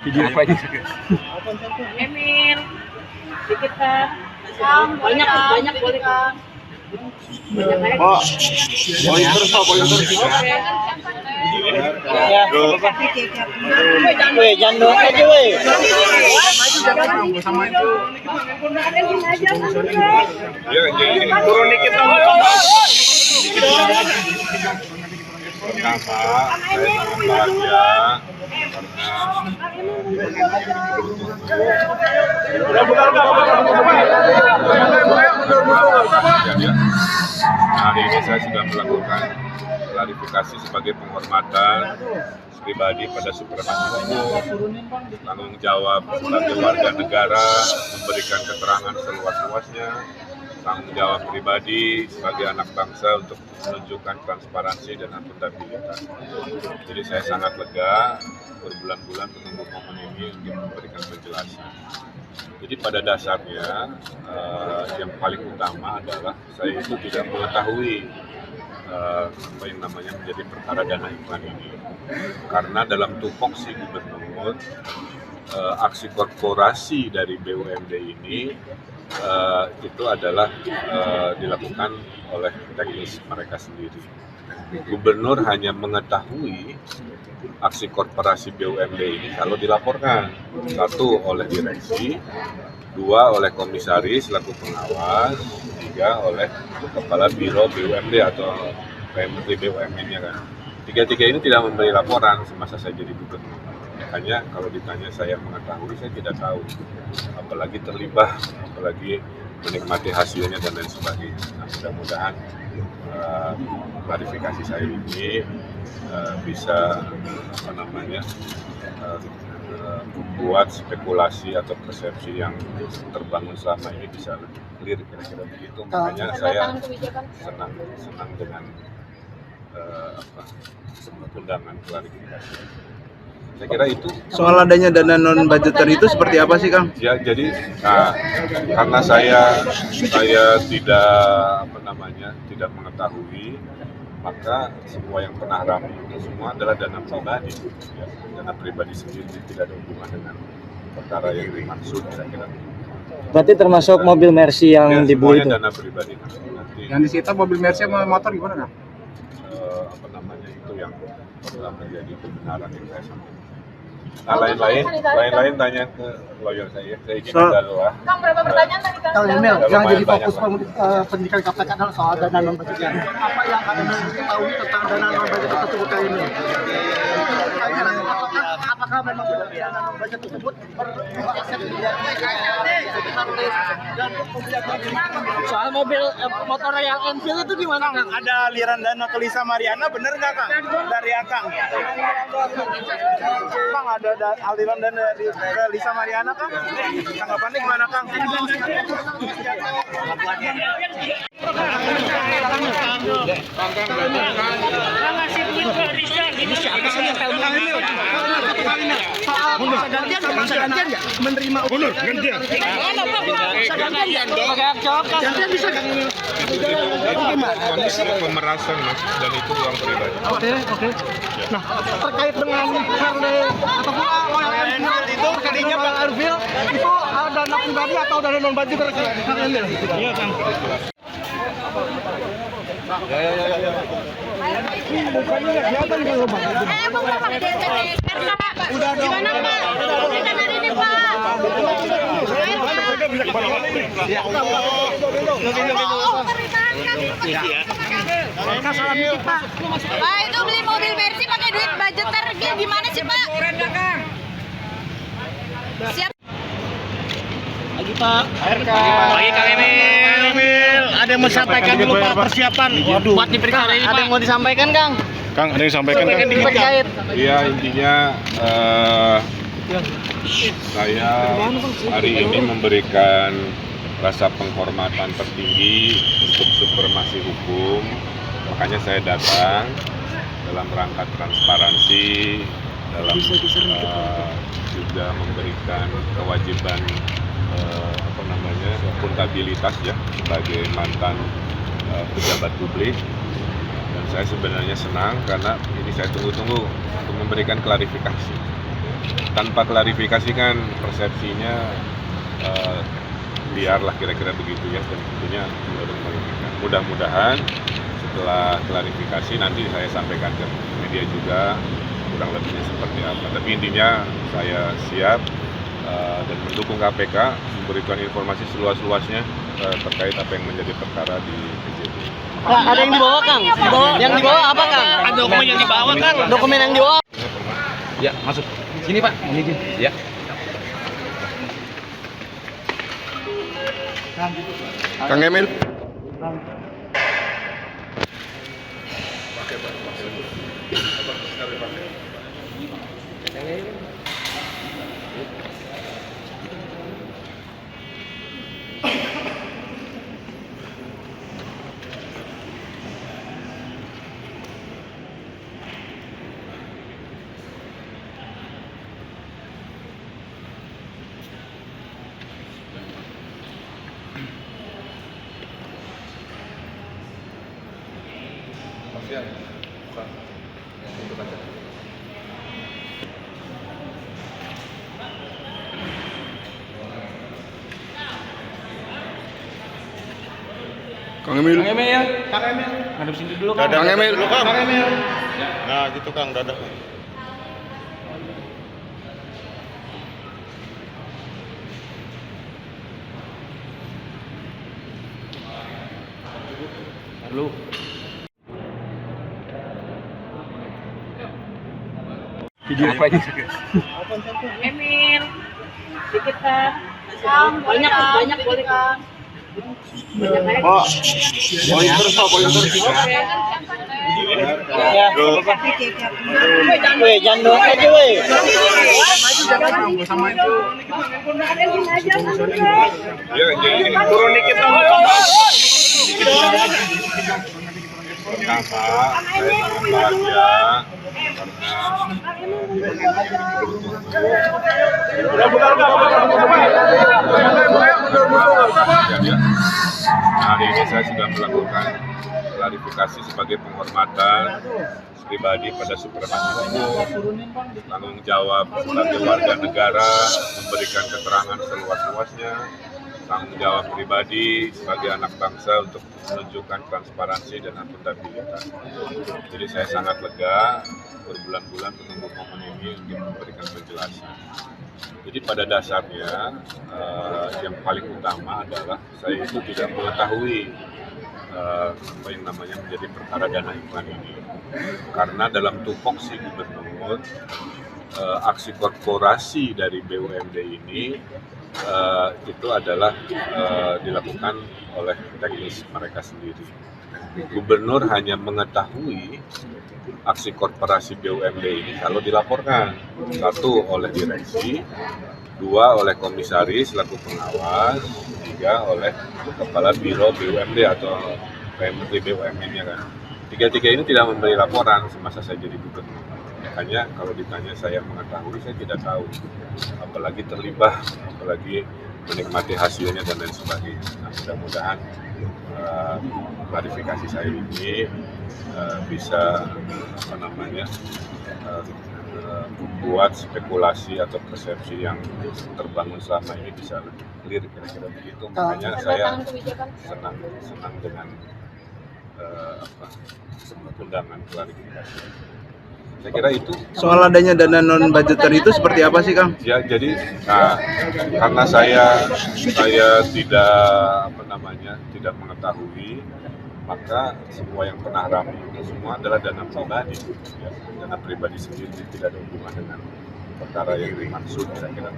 Video apa ini? Emil, dikit kan? Banyak boleh kan? Oh, boleh terus Pak, boleh terus. Ya. Weh, jangan doang aja weh. Ya, jadi turun dikit dong. Pertama, saya sangat bahagia karena hari ini saya sudah melakukan klarifikasi sebagai penghormatan pribadi pada supremasi hukum, tanggung jawab sebagai warga negara, memberikan keterangan seluas-luasnya, tanggung jawab pribadi sebagai anak bangsa untuk menunjukkan transparansi dan akuntabilitas. Jadi saya sangat lega berbulan-bulan menunggu momen ini untuk memberikan penjelasan. Jadi pada dasarnya yang paling utama adalah saya itu tidak mengetahui apa yang namanya menjadi perkara dana iklan ini, karena dalam tupoksi gubernur aksi korporasi dari BUMD ini itu adalah dilakukan oleh teknis mereka sendiri. Gubernur hanya mengetahui aksi korporasi BUMD ini kalau dilaporkan, satu oleh direksi, dua oleh komisaris selaku pengawas, tiga oleh kepala biro BUMD atau Menteri BUMN-nya kan. Tiga-tiga ini tidak memberi laporan semasa saya jadi gubernur. Makanya kalau ditanya saya mengetahui, saya tidak tahu, apalagi terlibat, apalagi menikmati hasilnya dan lain sebagainya. Nah, mudah-mudahan klarifikasi saya ini bisa membuat spekulasi atau persepsi yang terbangun selama ini bisa lebih clear, kira-kira begitu. Makanya saya senang dengan undangan klarifikasi. Saya kira itu. Soal adanya dana non budgeter itu seperti apa sih, Kang? Ya, jadi karena saya tidak mengetahui, maka semua yang pernah ramai itu semua adalah dana pribadi, ya, dana pribadi sendiri, tidak ada hubungan dengan perkara yang dimaksud, kira-kira. Berarti termasuk mobil Mercy yang dibeli itu? Dana pribadi nanti. Yang disita mobil Mercy sama motor gimana, Kang? Itu yang menjadi kebenaran yang saya sampaikan. Nah, lain tanya ke lawyer saya ingin adalah. Kang, berapa pertanyaan tadi Kang? Kang Emil, yang jadi fokus pendidikan KPK adalah soal dana non budgeter. Apa yang Kang Emil ketahui tentang dana non budgeter tersebut Kang Emil? Apakah memang benar dana non budget tersebut beraset Soal mobil motor Royal Enfield itu gimana, Kang? Ada aliran dana ke Lisa Mariana, bener nggak, Kang? Dari Akang. Kang, ada aliran dana dari ke Lisa Mariana, Kang? Tanggapannya gimana, Kang? Ini siapa sih yang tahu Emil? Bisa gantian nggak? Menerima gantian. Gantian bisa nggak? Itu pemerasan, Mas, dan itu uang pribadi. Oke. Nah, terkait dengan Harley ataupun Royal Enfield itu tadinya Bang Arvil itu dana pribadi atau dana non budgeter Kang Emil? Iya, Kang. Udah dong. Gimana Pak? Pemeriksaan hari ini Pak. Pak, itu beli mobil Mercy pakai duit budgeter gimana sih Pak? Siap. Pagi Pak. Pagi, Kang Emil. Ada yang mau disampaikan dulu Pak, persiapan buat diperiksa hari ini Pak. Ada yang mau disampaikan, Kang? Kang, ada yang sampaikan, Kang? Terkait. Iya, intinya saya hari ini memberikan rasa penghormatan tertinggi untuk supremasi hukum. Makanya saya datang dalam rangka transparansi, dalam juga memberikan kewajiban akuntabilitas ya sebagai mantan pejabat publik. Dan saya sebenarnya senang karena ini saya tunggu-tunggu untuk memberikan klarifikasi. tanpa klarifikasi kan persepsinya liarlah kira-kira begitu ya, dan tentunya merugikan. Mudah-mudahan setelah klarifikasi nanti saya sampaikan ke media juga kurang lebihnya seperti apa. Tapi intinya saya siap dan mendukung KPK memberikan informasi seluas-luasnya terkait apa yang menjadi perkara di PJB. Ada yang dibawa, Kang? Yang dibawa apa, Kang? Ada dokumen yang dibawa, Kang? Dokumen yang dibawa. Ya, masuk. Sini, Pak. Mohon izin. Ya. Kang Emil. Kang Emil. Ngadep sini dulu, Kang. Kang Emil. Nah, gitu Kang, dadah. Dulu. Video apa ini? Emil, dikit kan? Banyak boleh kan? Weh, jangan doang aja, weh. Ya, jadi Turun dikit dong. pertama saya sangat bahagia karena hari ini saya sudah melakukan klarifikasi sebagai penghormatan pribadi pada supremasi hukum, tanggung jawab sebagai warga negara, memberikan keterangan seluas-luasnya, tanggung jawab pribadi sebagai anak bangsa untuk menunjukkan transparansi dan akuntabilitas. Jadi saya sangat lega berbulan-bulan menunggu momen ini untuk memberikan penjelasan. Jadi pada dasarnya yang paling utama adalah saya itu tidak mengetahui apa yang namanya menjadi perkara dana iklan ini, karena dalam tupoksi gubernur aksi korporasi dari BUMD ini itu adalah dilakukan oleh teknis mereka sendiri. Gubernur hanya mengetahui aksi korporasi BUMD ini kalau dilaporkan, satu oleh direksi, dua oleh komisaris selaku pengawas, tiga oleh kepala biro BUMD atau menteri BUMN-nya kan. Tiga-tiga ini tidak memberi laporan semasa saya jadi gubernur. Makanya kalau ditanya saya mengetahui, saya tidak tahu, apalagi terlibat, apalagi menikmati hasilnya dan lain sebagainya. Nah, mudah-mudahan klarifikasi saya ini bisa membuat spekulasi atau persepsi yang terbangun selama ini bisa lebih clear, kira-kira begitu. Makanya saya senang dengan undangan klarifikasi. Saya kira itu. Soal adanya dana non budgeter itu seperti apa sih, Kang? Ya, jadi karena saya tidak mengetahui, maka semua yang pernah ramai itu semua adalah dana pribadi, ya, dana pribadi sendiri, tidak ada hubungan dengan perkara yang dimaksud, kira-kira.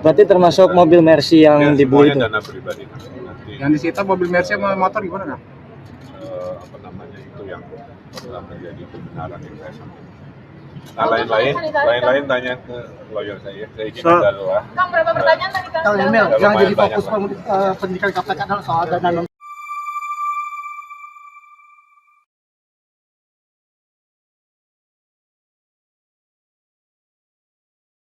Berarti termasuk mobil Mercy yang dibeli itu? Semuanya dana pribadi. Nanti Yang disita mobil Mercy sama motor gimana, Kang? itu yang telah menjadi kebenaran yang saya sampaikan. Nah, lain-lain tanya ke lawyer saya ingin adalah. Kang, berapa pertanyaan tadi Kang? Kang Emil, Dalam yang jadi banyak, fokus pendidikan KPK adalah soal dana non